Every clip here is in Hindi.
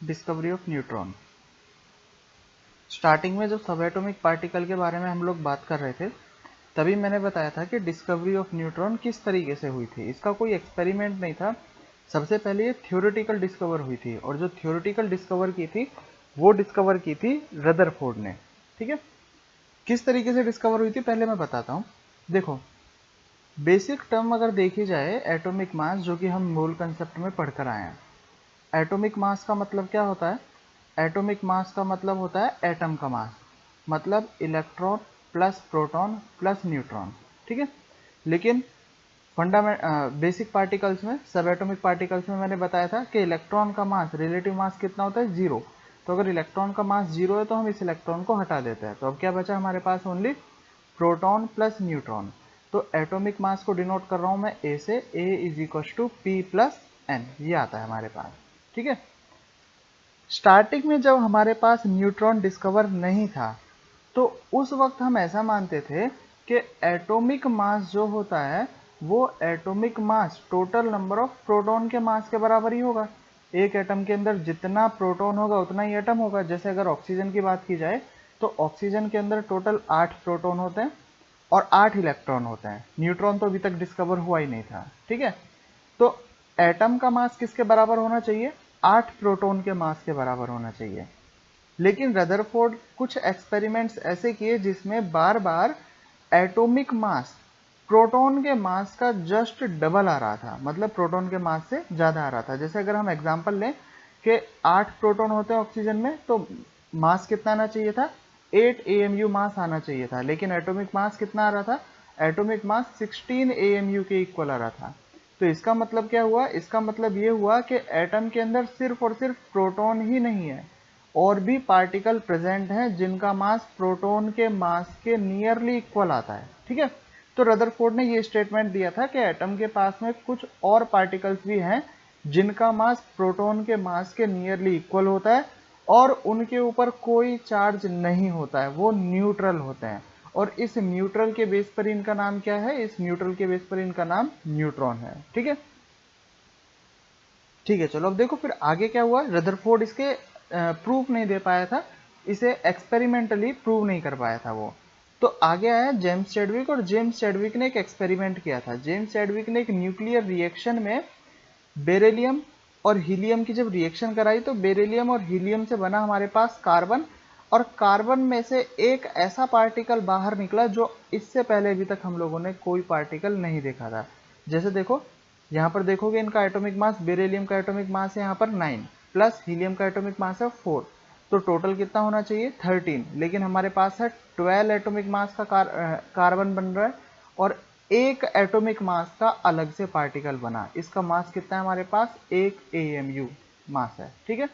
Discovery of neutron. स्टार्टिंग में जब सब एटॉमिक पार्टिकल के बारे में हम लोग बात कर रहे थे तभी मैंने बताया था कि डिस्कवरी ऑफ न्यूट्रॉन किस तरीके से हुई थी। इसका कोई एक्सपेरिमेंट नहीं था, सबसे पहले ये थ्योरेटिकल डिस्कवर हुई थी और जो थ्योरेटिकल डिस्कवर की थी वो डिस्कवर की थी रदरफोर्ड ने। ठीक है, किस तरीके से डिस्कवर हुई थी पहले मैं बताता हूँ। देखो, बेसिक टर्म अगर देखी जाए एटॉमिक मास, जो कि हम मूल कंसेप्ट में पढ़कर आए हैं। एटॉमिक मास का मतलब क्या होता है? एटॉमिक मास का मतलब होता है एटम का मास, मतलब electron plus proton plus neutron. ठीक है, लेकिन फंडामेंट बेसिक पार्टिकल्स में, सब एटॉमिक पार्टिकल्स में मैंने बताया था कि इलेक्ट्रॉन का मास, रिलेटिव मास कितना होता है? जीरो। तो अगर इलेक्ट्रॉन का मास जीरो है तो हम इस इलेक्ट्रॉन को हटा देते हैं, तो अब क्या बचा हमारे पास? Only proton plus neutron. तो एटॉमिक मास को डिनोट कर रहा हूं मैं ए से, A is equal to P plus N, ये आता है हमारे पास। ठीक है, स्टार्टिंग में जब हमारे पास न्यूट्रॉन डिस्कवर नहीं था तो उस वक्त हम ऐसा मानते थे कि एटॉमिक मास जो होता है वो atomic mass total number of proton के मास के बराबर ही होगा। एक एटम के अंदर जितना प्रोटॉन होगा उतना ही एटम होगा। जैसे अगर ऑक्सीजन की बात की जाए तो ऑक्सीजन के अंदर टोटल 8 प्रोटॉन होते हैं और 8 इलेक्ट्रॉन होते हैं। न्यूट्रॉन तो अभी तक डिस्कवर हुआ ही नहीं था। ठीक है, तो एटम का मास किसके बराबर होना चाहिए? 8 प्रोटॉन के मास के बराबर होना चाहिए। लेकिन रदरफोर्ड कुछ एक्सपेरिमेंट्स ऐसे किए जिसमें बार बार एटॉमिक मास प्रोटॉन के मास का जस्ट डबल आ रहा था, मतलब प्रोटॉन के मास से ज्यादा आ रहा था। जैसे अगर हम एग्जांपल लें कि 8 प्रोटॉन होते हैं ऑक्सीजन में, तो मास कितना आना चाहिए था? 8 AMU मास आना चाहिए था, लेकिन एटॉमिक मास कितना आ रहा था? एटॉमिक मास 16 AMU के इक्वल आ रहा था। तो इसका मतलब क्या हुआ? इसका मतलब ये हुआ कि एटम के अंदर सिर्फ और सिर्फ प्रोटॉन ही नहीं है, और भी पार्टिकल प्रेजेंट हैं जिनका मास प्रोटॉन के मास के नियरली इक्वल आता है। ठीक है, तो रदरफोर्ड ने ये स्टेटमेंट दिया था कि एटम के पास में कुछ और पार्टिकल्स भी हैं जिनका मास प्रोटॉन के मास के नियरली इक्वल होता है और उनके ऊपर कोई चार्ज नहीं होता है, वो न्यूट्रल होते हैं। और इस न्यूट्रल के बेस पर इनका नाम क्या है? इस न्यूट्रल के बेस पर इनका नाम न्यूट्रॉन है। ठीक है, ठीक है, चलो अब देखो फिर आगे क्या हुआ। रदरफोर्ड इसके प्रूफ नहीं दे पाया था, इसे एक्सपेरिमेंटली प्रूव नहीं कर पाया था वो। तो आगे आया जेम्स चैडविक, और जेम्स चैडविक ने एक एक्सपेरिमेंट किया था। जेम्स चैडविक ने एक न्यूक्लियर रिएक्शन में बेरिलियम और हीलियम की जब रिएक्शन कराई तो बेरिलियम और हीलियम से बना हमारे पास कार्बन, और कार्बन में से एक ऐसा पार्टिकल बाहर निकला जो इससे पहले अभी तक हम लोगों ने कोई पार्टिकल नहीं देखा था। जैसे देखो, यहाँ पर देखोगे इनका एटॉमिक मास, बेरिलियम का एटॉमिक मास है यहाँ पर 9 प्लस हीलियम का एटॉमिक मास है 4, तो टोटल कितना होना चाहिए? 13। लेकिन हमारे पास है 12 एटॉमिक मास का कार्बन बन रहा है और एक एटॉमिक मास का अलग से पार्टिकल बना। इसका मास कितना है हमारे पास? 1 AMU मास है। ठीक है,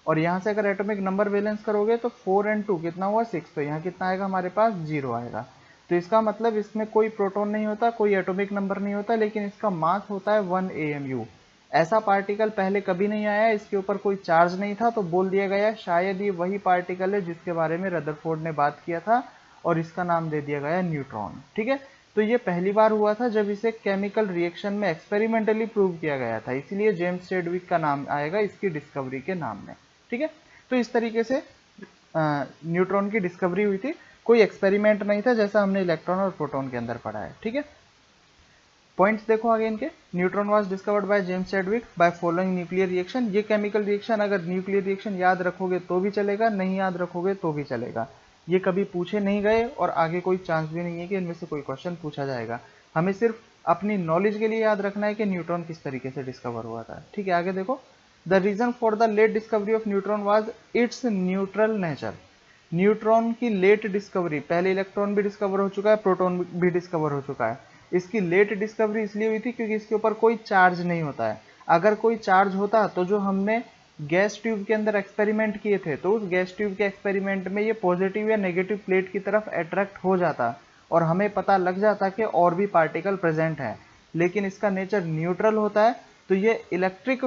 और यहाँ से अगर एटॉमिक नंबर बैलेंस करोगे तो 4 और 2 कितना हुआ? 6, तो यहाँ कितना आएगा हमारे पास? 0 आएगा। तो इसका मतलब इसमें कोई प्रोटॉन नहीं होता, कोई एटॉमिक नंबर नहीं होता, लेकिन इसका मास होता है 1 AMU। ऐसा पार्टिकल पहले कभी नहीं आया, इसके ऊपर कोई चार्ज नहीं था, तो बोल दिया गया शायद ये वही पार्टिकल है जिसके बारे में रदरफोर्ड ने बात किया था, और इसका नाम दे दिया गया न्यूट्रॉन। ठीक है, तो ये पहली बार हुआ था जब इसे केमिकल रिएक्शन में एक्सपेरिमेंटली प्रूव किया गया था, इसीलिए जेम्स चैडविक का नाम आएगा इसकी डिस्कवरी के नाम में। ठीक है, तो इस तरीके से न्यूट्रॉन की डिस्कवरी हुई थी। कोई एक्सपेरिमेंट नहीं था जैसा हमने इलेक्ट्रॉन और प्रोटॉन के अंदर पढ़ा है। ठीक है, पॉइंट्स देखो आगे इनके। Neutron was discovered by James Chadwick by following nuclear reaction. ये केमिकल रिएक्शन, अगर न्यूक्लियर रिएक्शन याद रखोगे तो भी चलेगा, नहीं याद रखोगे तो भी चलेगा। ये कभी पूछे नहीं गए और आगे कोई चांस भी नहीं है कि इनमें से कोई क्वेश्चन पूछा जाएगा। हमें सिर्फ अपनी नॉलेज के लिए याद रखना है कि न्यूट्रॉन किस तरीके से डिस्कवर हुआ था। ठीक है, आगे देखो। The reason for the late discovery of neutron was its neutral nature. Neutron की लेट डिस्कवरी, पहले इलेक्ट्रॉन भी डिस्कवर हो चुका है, प्रोटॉन भी डिस्कवर हो चुका है। इसकी लेट डिस्कवरी इसलिए हुई थी क्योंकि इसके ऊपर कोई चार्ज नहीं होता है। अगर कोई चार्ज होता तो जो हमने गैस ट्यूब के अंदर एक्सपेरिमेंट किए थे, तो उस गैस ट्यूब के एक्सपेरिमेंट में ये पॉजिटिव या नेगेटिव प्लेट की तरफ अट्रैक्ट हो जाता और हमें पता लग जाता कि और भी पार्टिकल प्रेजेंट है। लेकिन इसका नेचर न्यूट्रल होता है, तो ये इलेक्ट्रिक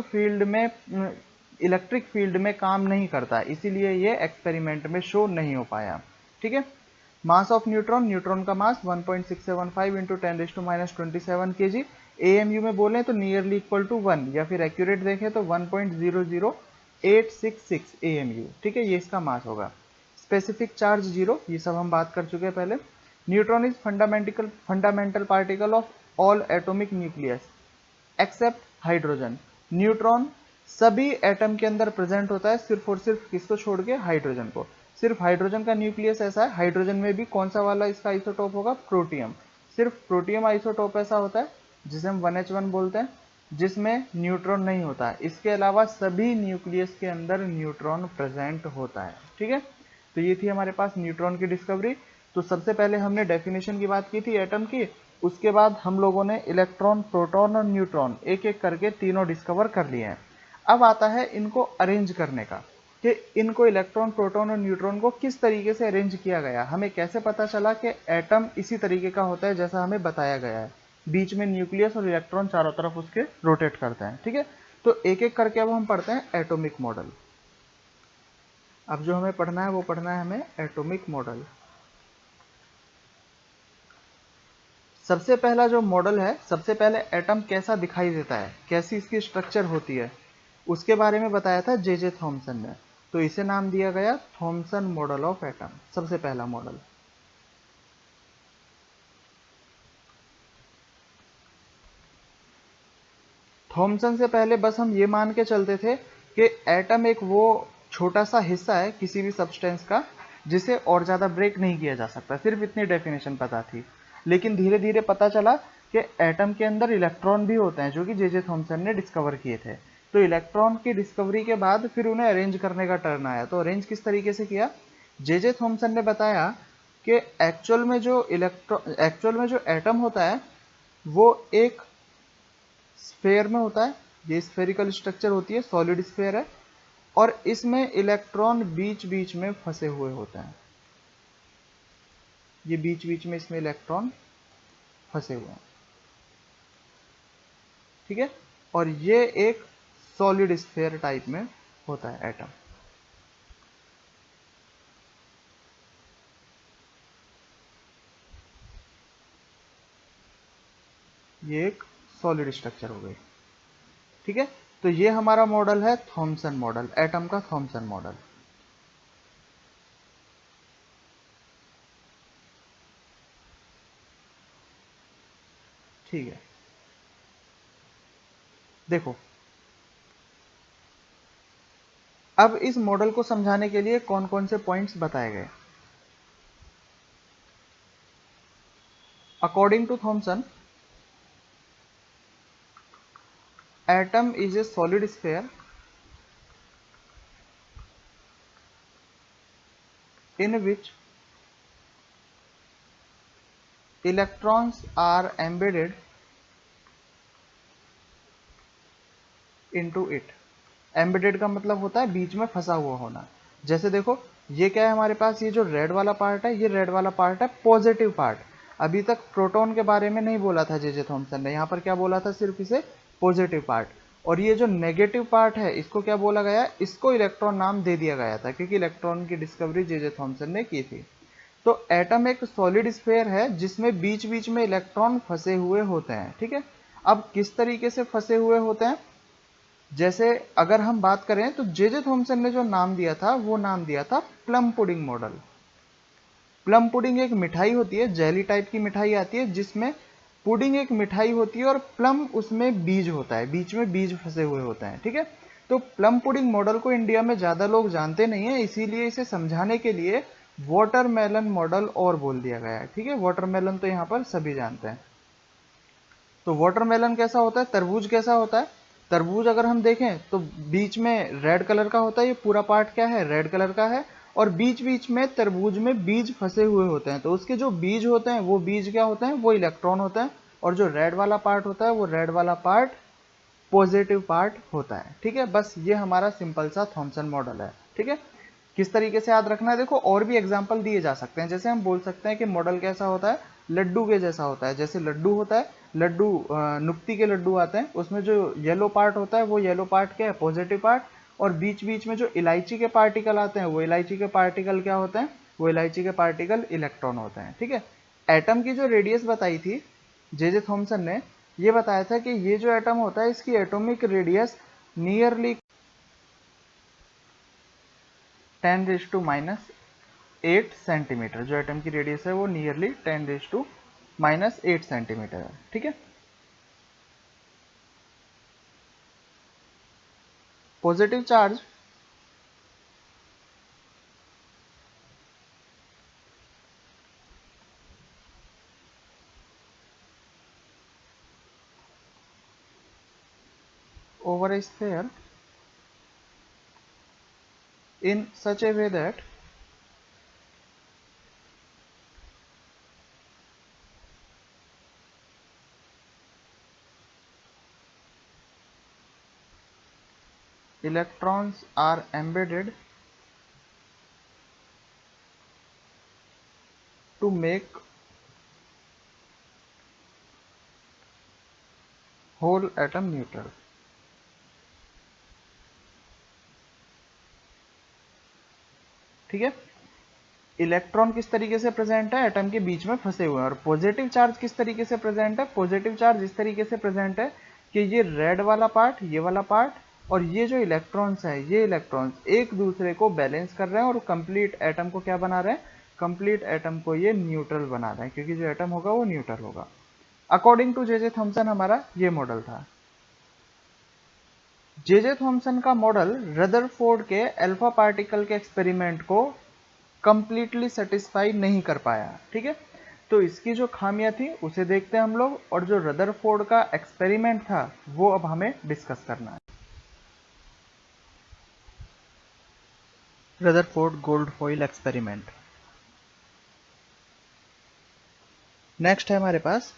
फील्ड में काम नहीं करता, इसीलिए ये एक्सपेरिमेंट में शो नहीं हो पाया। ठीक है, मास ऑफ न्यूट्रॉन, न्यूट्रॉन का मास 1.675 इंटू 10⁻27 kg। एएमयू में बोले तो नियरली इक्वल टू 1, या फिर एक्यूरेट देखें तो 1.00 866 AMU, ठीक है, ये इसका मास होगा। स्पेसिफिक चार्ज 0, ये सब हम बात कर चुके हैं पहले। Neutron is fundamental particle of all atomic nucleus except hydrogen. Neutron सभी एटम के अंदर प्रेजेंट होता है, सिर्फ और सिर्फ किसको छोड़ के, हाइड्रोजन को। सिर्फ हाइड्रोजन का न्यूक्लियस ऐसा है, हाइड्रोजन में भी कौन सा वाला इसका आइसोटोप होगा, प्रोटियम। सिर्फ प्रोटियम आइसोटोप ऐसा होता है जिसे हम 1H1 बोलते हैं, जिसमें न्यूट्रॉन नहीं होता है। इसके अलावा सभी न्यूक्लियस के अंदर न्यूट्रॉन प्रेजेंट होता है, ठीक है। तो ये थी हमारे पास न्यूट्रॉन की डिस्कवरी। तो सबसे पहले हमने डेफिनेशन की बात की थी एटम की, उसके बाद हम लोगों ने इलेक्ट्रॉन, प्रोटॉन और न्यूट्रॉन एक एक करके तीनों डिस्कवर कर लिए हैं। अब आता है इनको अरेंज करने का, कि इनको इलेक्ट्रॉन, प्रोटॉन और न्यूट्रॉन को किस तरीके से अरेंज किया गया। हमें कैसे पता चला कि एटम इसी तरीके का होता है जैसा हमें बताया गया है, बीच में न्यूक्लियस और इलेक्ट्रॉन चारों तरफ उसके रोटेट करते हैं, ठीक है। तो एक एक करके अब हम पढ़ते हैं एटॉमिक मॉडल। अब जो हमें पढ़ना है वो पढ़ना है हमें एटॉमिक मॉडल। सबसे पहला जो मॉडल है, सबसे पहले एटम कैसा दिखाई देता है, कैसी इसकी स्ट्रक्चर होती है, उसके बारे में बताया था जे थॉमसन ने। तो इसे नाम दिया गया थॉमसन मॉडल ऑफ एटम, सबसे पहला मॉडल। थॉमसन से पहले बस हम ये मान के चलते थे कि एटम एक वो छोटा सा हिस्सा है किसी भी सब्सटेंस का जिसे और ज़्यादा ब्रेक नहीं किया जा सकता, सिर्फ इतनी डेफिनेशन पता थी। लेकिन धीरे धीरे पता चला कि एटम के अंदर इलेक्ट्रॉन भी होते हैं, जो कि जे थॉमसन ने डिस्कवर किए थे। तो इलेक्ट्रॉन की डिस्कवरी के बाद फिर उन्हें अरेंज करने का टर्न आया। तो अरेंज किस तरीके से किया, जे थॉमसन ने बताया कि एक्चुअल में जो एटम होता है वो एक स्फेयर में होता है, ये स्फेरिकल स्ट्रक्चर होती है, सॉलिड स्फेयर है, और इसमें इलेक्ट्रॉन बीच बीच में फंसे हुए होते हैं। ये बीच बीच में इसमें इलेक्ट्रॉन फंसे हुए हैं, ठीक है। और ये एक सॉलिड स्फेयर टाइप में होता है एटम। ये एक सॉलिड स्ट्रक्चर हो गई, ठीक है। तो ये हमारा मॉडल है थॉमसन मॉडल, एटम का थॉमसन मॉडल। ठीक है, देखो अब इस मॉडल को समझाने के लिए कौन कौन से पॉइंट्स बताए गए। According to Thomson, atom is a solid sphere in which electrons are embedded into it। Embedded का मतलब होता है बीच में फंसा हुआ होना। जैसे देखो ये क्या है हमारे पास, ये जो रेड वाला पार्ट है, ये रेड वाला पार्ट है पॉजिटिव पार्ट। अभी तक प्रोटॉन के बारे में नहीं बोला था जे थॉमसन ने, यहाँ पर क्या बोला था, सिर्फ इसे पॉजिटिव पार्ट। और ये जो नेगेटिव पार्ट है इसको क्या बोला गया, इसको इलेक्ट्रॉन नाम दे दिया गया था, क्योंकि इलेक्ट्रॉन की डिस्कवरी जे थॉमसन ने की थी। तो एटम एक सॉलिड स्फेयर है जिसमें बीच बीच में इलेक्ट्रॉन फंसे हुए होते हैं, ठीक है। अब किस तरीके से फंसे हुए होते हैं, जैसे अगर हम बात करें तो जे थॉमसन ने जो नाम दिया था वो नाम दिया था plum pudding model. Plum pudding एक मिठाई होती है, जेली टाइप की मिठाई आती है जिसमें पुडिंग एक मिठाई होती है और प्लम उसमें बीज होता है, बीच में बीज फंसे हुए होते हैं, ठीक है। तो प्लम पुडिंग मॉडल को इंडिया में ज्यादा लोग जानते नहीं है, इसीलिए इसे समझाने के लिए वाटरमेलन मॉडल और बोल दिया गया है, ठीक है। वाटरमेलन तो यहाँ पर सभी जानते हैं। तो वाटरमेलन कैसा होता है, तरबूज कैसा होता है, तरबूज अगर हम देखें तो बीच में रेड कलर का होता है, ये पूरा पार्ट क्या है, रेड कलर का है, और बीच बीच में तरबूज में बीज फंसे हुए होते हैं। तो उसके जो बीज होते हैं वो बीज क्या होते हैं, वो इलेक्ट्रॉन होते हैं, और जो रेड वाला पार्ट होता है वो रेड वाला पार्ट पॉजिटिव पार्ट होता है, ठीक है। बस ये हमारा सिंपल सा थॉमसन मॉडल है, ठीक है। किस तरीके से याद रखना है, देखो और भी एग्जाम्पल दिए जा सकते हैं। जैसे हम बोल सकते हैं कि मॉडल कैसा होता है, लड्डू के जैसा होता है। जैसे लड्डू होता है, लड्डू नुक्ती के लड्डू आते हैं, उसमें जो येलो पार्ट होता है वो येलो पार्ट क्या है, पॉजिटिव पार्ट, और बीच बीच में जो इलायची के पार्टिकल आते हैं वो इलायची के पार्टिकल क्या होते हैं, वो इलायची के पार्टिकल इलेक्ट्रॉन होते हैं, ठीक है। एटम की जो रेडियस बताई थी जे थॉमसन ने, ये बताया था कि ये जो एटम होता है इसकी एटॉमिक रेडियस नियरली 10⁻⁸ सेंटीमीटर, जो एटम की रेडियस है वो नियरली 10⁻⁸ सेंटीमीटर है। ठीक है। Positive charge over a sphere in such a way that electrons are embedded to make whole atom neutral। ठीक है। इलेक्ट्रॉन किस तरीके से प्रेजेंट है, एटम के बीच में फंसे हुए हैं। और पॉजिटिव चार्ज किस तरीके से प्रेजेंट है, पॉजिटिव चार्ज इस तरीके से प्रेजेंट है कि ये रेड वाला पार्ट, ये वाला पार्ट और ये जो इलेक्ट्रॉन्स है, ये इलेक्ट्रॉन्स एक दूसरे को बैलेंस कर रहे हैं और कंप्लीट एटम को क्या बना रहे हैं, कंप्लीट एटम को ये न्यूट्रल बना रहे हैं, क्योंकि जो एटम होगा वो न्यूट्रल होगा। According to J J Thomson हमारा ये मॉडल था। जे जे थॉमसन का मॉडल रदरफोर्ड के अल्फा पार्टिकल के एक्सपेरिमेंट को कंप्लीटली सेटिस्फाई नहीं कर पाया। ठीक है। तो इसकी जो खामियां थी उसे देखते हैं हम लोग, और जो रदरफोर्ड का एक्सपेरिमेंट था वो अब हमें डिस्कस करना है। Rutherford gold foil experiment. Next है हमारे पास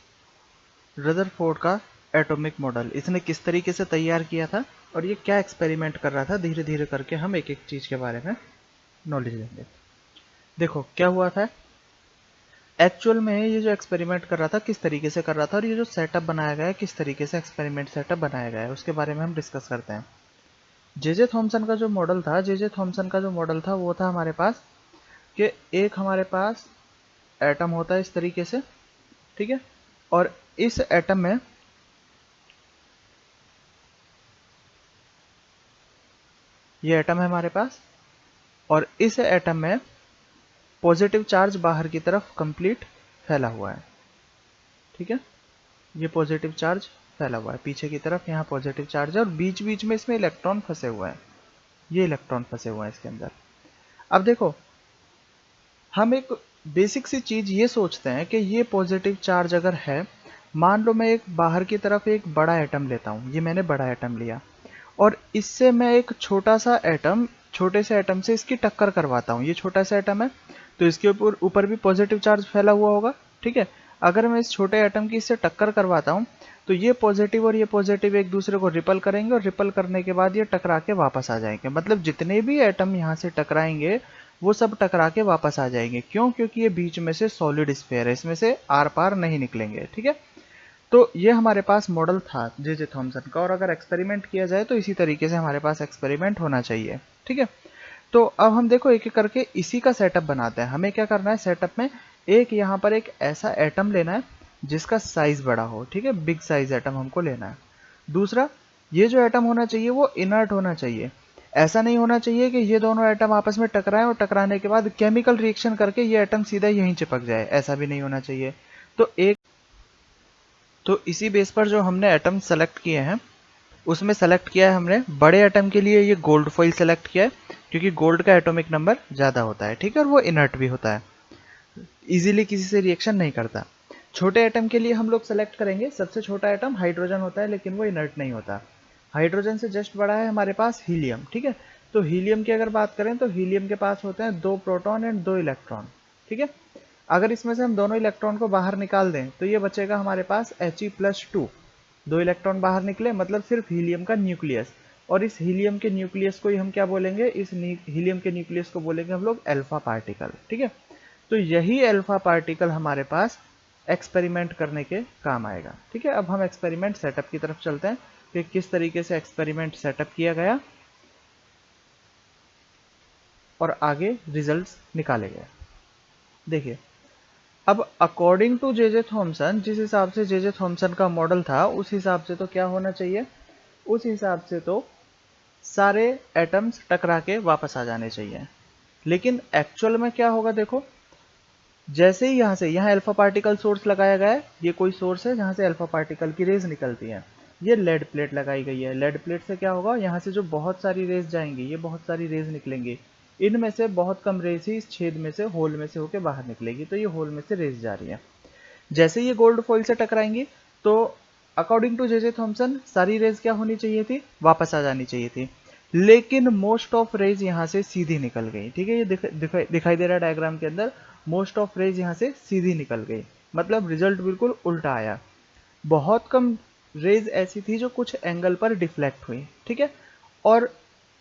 रदरफोर्ड का एटॉमिक मॉडल। इसने किस तरीके से तैयार किया था और ये क्या एक्सपेरिमेंट कर रहा था, धीरे धीरे करके हम एक एक चीज के बारे में नॉलेज लेंगे। देखो क्या हुआ था एक्चुअल में, ये जो एक्सपेरिमेंट कर रहा था किस तरीके से कर रहा था और ये जो सेटअप बनाया गया है किस तरीके से एक्सपेरिमेंट सेटअप बनाया गया है, उसके बारे में हम डिस्कस करते हैं। जे जे थॉमसन का जो मॉडल था, जे जे थॉमसन का जो मॉडल था वो था हमारे पास कि एक हमारे पास एटम होता है इस तरीके से। ठीक है। और इस एटम में ये एटम है हमारे पास, और इस एटम में पॉजिटिव चार्ज बाहर की तरफ कंप्लीट फैला हुआ है। ठीक है। ये पॉजिटिव चार्ज फैला हुआ है पीछे की तरफ, यहाँ पॉजिटिव चार्ज है और बीच बीच में इसमें इलेक्ट्रॉन फंसे हुए हैं, ये इलेक्ट्रॉन फंसे हुए हैं इसके अंदर। अब देखो हम एक बेसिक सी चीज ये सोचते हैं कि ये पॉजिटिव चार्ज अगर है, मान लो मैं एक बाहर की तरफ एक बड़ा एटम लेता हूँ, ये मैंने बड़ा एटम लिया और इससे मैं एक छोटा सा एटम, छोटे से एटम से इसकी टक्कर करवाता हूँ। ये छोटा सा एटम है तो इसके ऊपर भी पॉजिटिव चार्ज फैला हुआ होगा। ठीक है। अगर मैं इस छोटे एटम की इससे टक्कर करवाता हूँ तो ये पॉजिटिव और ये पॉजिटिव एक दूसरे को रिपल करेंगे और रिपल करने के बाद ये टकरा के वापस आ जाएंगे। मतलब जितने भी एटम यहाँ से टकराएंगे वो सब टकरा के वापस आ जाएंगे। क्यों? क्योंकि ये बीच में से सॉलिड स्फीयर है, इसमें से आर पार नहीं निकलेंगे। ठीक है। तो ये हमारे पास मॉडल था जे जे थॉमसन का, और अगर एक्सपेरिमेंट किया जाए तो इसी तरीके से हमारे पास एक्सपेरिमेंट होना चाहिए। ठीक है। तो अब हम देखो एक एक करके इसी का सेटअप बनाते हैं। हमें क्या करना है सेटअप में, एक यहाँ पर एक ऐसा एटम लेना है जिसका साइज बड़ा हो। ठीक है। बिग साइज एटम हमको लेना है। दूसरा, ये जो एटम होना चाहिए वो इनर्ट होना चाहिए। ऐसा नहीं होना चाहिए कि ये दोनों एटम आपस में टकराएं और टकराने के बाद केमिकल रिएक्शन करके ये एटम सीधा यहीं चिपक जाए, ऐसा भी नहीं होना चाहिए। तो इसी बेस पर जो हमने एटम सेलेक्ट किए हैं उसमें सेलेक्ट किया है हमने बड़े एटम के लिए ये गोल्ड फॉइल सेलेक्ट किया है, क्योंकि गोल्ड का एटॉमिक नंबर ज़्यादा होता है। ठीक है। और वो इनर्ट भी होता है, इजीली किसी से रिएक्शन नहीं करता। छोटे एटम के लिए हम लोग सेलेक्ट करेंगे, सबसे छोटा एटम हाइड्रोजन होता है लेकिन वो इनर्ट नहीं होता। हाइड्रोजन से जस्ट बड़ा है हमारे पास हीलियम। ठीक है। तो हीलियम की अगर बात करें तो हीलियम के पास होते हैं 2 प्रोटॉन एंड 2 इलेक्ट्रॉन। ठीक है। अगर इसमें से हम दोनों इलेक्ट्रॉन को बाहर निकाल दें तो ये बचेगा हमारे पास He+2। 2 इलेक्ट्रॉन बाहर निकले मतलब सिर्फ हीलियम का न्यूक्लियस, और इस हीलियम के न्यूक्लियस को ही हम क्या बोलेंगे, इस हीलियम के न्यूक्लियस को बोलेंगे हम लोग अल्फा पार्टिकल। ठीक है। तो यही अल्फा पार्टिकल हमारे पास एक्सपेरिमेंट करने के काम आएगा। ठीक है। अब हम एक्सपेरिमेंट सेटअप की तरफ चलते हैं कि किस तरीके से एक्सपेरिमेंट सेटअप किया गया और आगे रिजल्ट्स निकाले गए। देखिए अब according to J J Thomson, जिस हिसाब से जे जे थॉमसन का मॉडल था उस हिसाब से तो क्या होना चाहिए, उस हिसाब से तो सारे एटम्स टकरा के वापस आ जाने चाहिए। लेकिन एक्चुअल में क्या होगा देखो, जैसे ही यहाँ अल्फा पार्टिकल सोर्स लगाया गया है, ये कोई सोर्स है जहाँ से अल्फा पार्टिकल की रेज निकलती है, ये लेड प्लेट लगाई गई है। लेड प्लेट से क्या होगा, यहाँ से जो बहुत सारी रेज जाएंगी, ये बहुत सारी रेज निकलेंगी, इनमें से बहुत कम रेज ही इस छेद में से, होल में से होकर बाहर निकलेगी, तो ये होल में से रेज जा रही है। जैसे ये गोल्ड फॉइल से टकराएंगी तो अकॉर्डिंग टू जे थॉमसन सारी रेज क्या होनी चाहिए थी, वापस आ जानी चाहिए थी, लेकिन मोस्ट ऑफ रेज यहाँ से सीधी निकल गई। ठीक है, ये दिखाई दे रहा है डायग्राम के अंदर, मोस्ट ऑफ रेज यहाँ से सीधी निकल गई, मतलब रिजल्ट बिल्कुल उल्टा आया। बहुत कम रेज ऐसी थी जो कुछ एंगल पर डिफ्लेक्ट हुई, ठीक है, और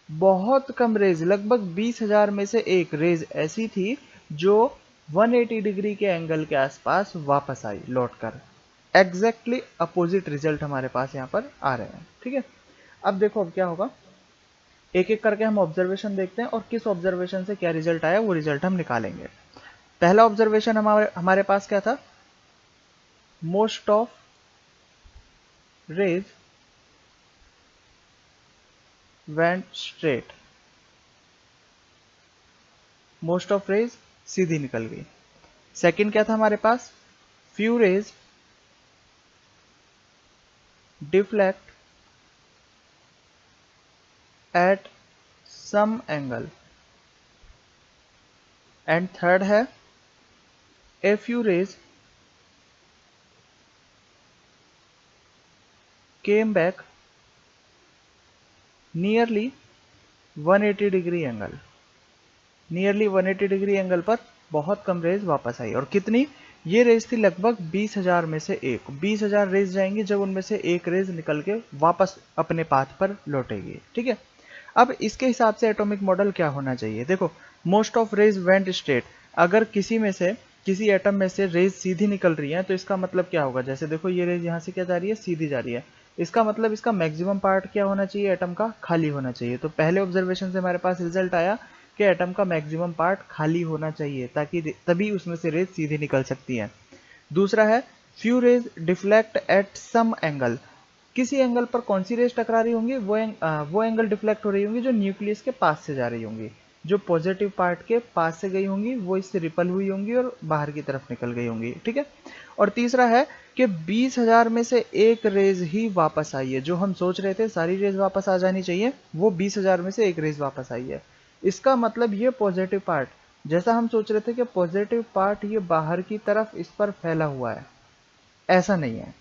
बहुत कम रेज, लगभग 20,000 में से एक रेज ऐसी थी जो 180 डिग्री के एंगल के आसपास वापस आई लौटकर। एग्जैक्टली अपोजिट रिजल्ट हमारे पास यहाँ पर आ रहे हैं। ठीक है, अब देखो अब क्या होगा, एक एक करके हम ऑब्जर्वेशन देखते हैं और किस ऑब्जर्वेशन से क्या रिजल्ट आया वो रिजल्ट हम निकालेंगे। पहला ऑब्जर्वेशन हमारे पास क्या था, most of rays went straight, most of rays सीधी निकल गई। सेकंड क्या था हमारे पास, few rays deflect at some angle, and third है a few rays came back nearly 180 degree angle, nearly 180 degree angle पर बहुत कम रेज वापस आई। और कितनी, ये रेज थी लगभग 20,000 में से एक, 20,000 रेज जाएंगी जब उनमें से एक रेज निकल के वापस अपने पाथ पर लौटेगी। ठीक है, अब इसके हिसाब से एटॉमिक मॉडल क्या होना चाहिए, देखो most of rays went straight, अगर किसी में से, किसी एटम में से रेज सीधी निकल रही है तो इसका मतलब क्या होगा, जैसे देखो ये रेज यहाँ से क्या जा रही है, सीधी जा रही है, इसका मतलब इसका मैक्सिमम पार्ट क्या होना चाहिए, एटम का खाली होना चाहिए। तो पहले ऑब्जर्वेशन से हमारे पास रिजल्ट आया कि एटम का मैक्सिमम पार्ट खाली होना चाहिए, ताकि तभी उसमें से रेज सीधी निकल सकती है। दूसरा है few rays deflect at some angle, किसी एंगल पर कौन सी रेज टकरा रही होंगी, वो एंगल डिफ्लेक्ट हो रही होंगी जो न्यूक्लियस के पास से जा रही होंगी, जो पॉजिटिव पार्ट के पास से गई होंगी वो इससे रिपल हुई होंगी और बाहर की तरफ निकल गई होंगी। ठीक है, और तीसरा है कि 20,000 में से एक रेज ही वापस आई है, जो हम सोच रहे थे सारी रेज वापस आ जानी चाहिए, वो 20,000 में से एक रेज वापस आई है। इसका मतलब ये पॉजिटिव पार्ट, जैसा हम सोच रहे थे कि पॉजिटिव पार्ट ये बाहर की तरफ इस पर फैला हुआ है, ऐसा नहीं है।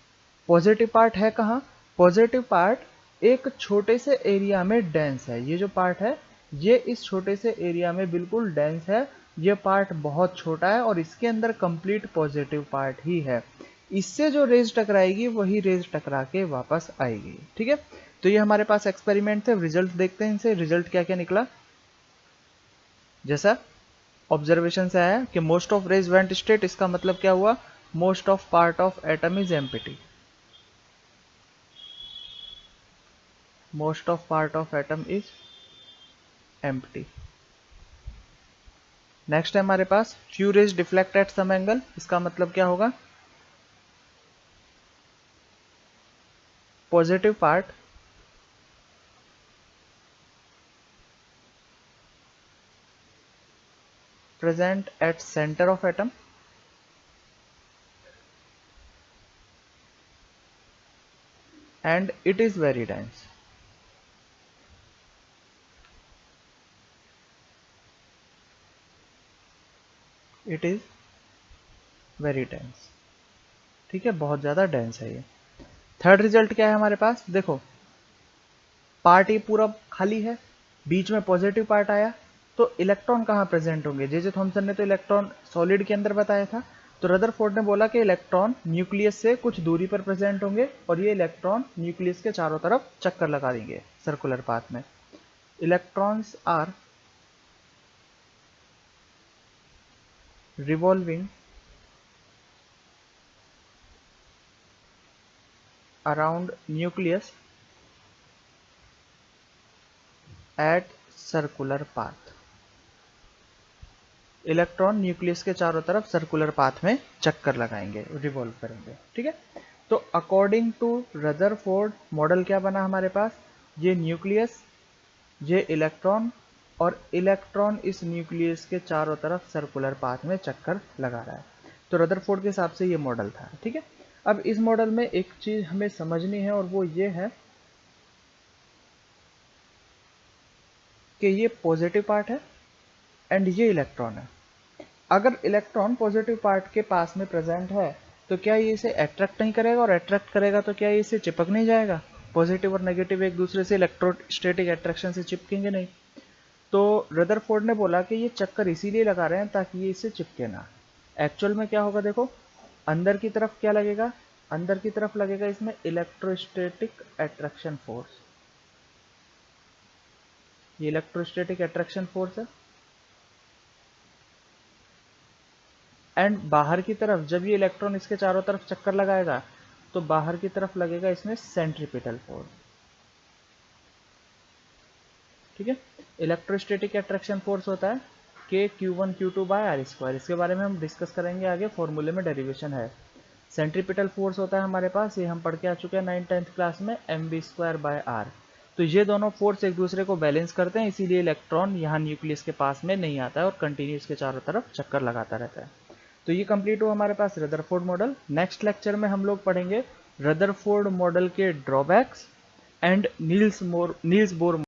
पॉजिटिव पार्ट है कहाँ, पॉजिटिव पार्ट एक छोटे से एरिया में डेंस है, ये जो पार्ट है ये इस छोटे से एरिया में बिल्कुल डेंस है, ये पार्ट बहुत छोटा है और इसके अंदर कंप्लीट पॉजिटिव पार्ट ही है, इससे जो रेज टकराएगी वही रेज टकरा के वापस आएगी। ठीक है, तो ये हमारे पास एक्सपेरिमेंट थे, रिजल्ट देखते हैं इनसे, रिजल्ट क्या क्या निकला। जैसा ऑब्जर्वेशन से आया कि most of rays went straight, इसका मतलब क्या हुआ, most of part of atom is empty, most of part of atom is empty। Next है हमारे पास few rays deflect at some angle, इसका मतलब क्या होगा, positive part present at center of atom and it is very dense, it is very dense। ठीक है, बहुत ज्यादा डेंस है ये। थर्ड रिजल्ट क्या है हमारे पास, देखो पार्ट ये पूरा खाली है, बीच में पॉजिटिव पार्ट आया, तो इलेक्ट्रॉन कहाँ प्रेजेंट होंगे, जे थॉमसन ने तो इलेक्ट्रॉन सॉलिड के अंदर बताया था, तो रदरफोर्ड ने बोला कि इलेक्ट्रॉन न्यूक्लियस से कुछ दूरी पर प्रेजेंट होंगे और ये इलेक्ट्रॉन न्यूक्लियस के चारों तरफ चक्कर लगा देंगे सर्कुलर पाथ में। Electrons are revolving around nucleus at circular path, electron nucleus के चारों तरफ सर्कुलर पाथ में चक्कर लगाएंगे, रिवॉल्व करेंगे। ठीक है, तो अकॉर्डिंग टू रदरफोर्ड मॉडल क्या बना हमारे पास, ये न्यूक्लियस, ये इलेक्ट्रॉन और इलेक्ट्रॉन इस न्यूक्लियस के चारों तरफ सर्कुलर पाथ में चक्कर लगा रहा है। तो रदरफोर्ड के हिसाब से ये मॉडल था, ठीक है। अब इस मॉडल में एक चीज हमें समझनी है और वो ये है कि ये पॉजिटिव पार्ट है एंड ये इलेक्ट्रॉन है। अगर इलेक्ट्रॉन पॉजिटिव पार्ट के पास में प्रेजेंट है तो क्या ये इसे अट्रैक्ट नहीं करेगा, और अट्रैक्ट करेगा तो क्या ये इसे चिपक नहीं जाएगा? पॉजिटिव और नेगेटिव एक दूसरे से इलेक्ट्रोस्टैटिक अट्रैक्शन से चिपकेंगे नहीं। तो रदरफोर्ड ने बोला कि ये चक्कर इसीलिए लगा रहे हैं ताकि ये इससे चिपके ना। एक्चुअल में क्या होगा देखो, अंदर की तरफ क्या लगेगा, अंदर की तरफ लगेगा इसमें इलेक्ट्रोस्टैटिक अट्रैक्शन फोर्स। ये इलेक्ट्रोस्टैटिक अट्रैक्शन फोर्स है। एंड बाहर की तरफ जब ये इलेक्ट्रॉन इसके चारों तरफ चक्कर लगाएगा तो बाहर की तरफ लगेगा इसमें सेंट्रीपिटल फोर्स, ठीक है। इलेक्ट्रोस्टैटिक अट्रैक्शन फोर्स होता है के Q1 Q2 bye are square. इसके बारे में हम डिस्कस करेंगे आगे, फॉर्मूले में डेरिवेशन है। सेंट्रीपिटल फोर्स होता है हमारे पास, ये हम पढ़ के आ चुके हैं 9th-10th क्लास में, mv² बाय आर। तो ये दोनों फोर्स एक दूसरे को बैलेंस करते हैं, इसीलिए इलेक्ट्रॉन यहाँ न्यूक्लियस के पास में नहीं आता है और कंटिन्यू इसके चारों तरफ चक्कर लगाता रहता है। तो ये कंप्लीट हुआ हमारे पास रदरफोर्ड मॉडल। नेक्स्ट लेक्चर में हम लोग पढ़ेंगे रदरफोर्ड मॉडल के ड्रॉबैक्स एंड नील्स बोर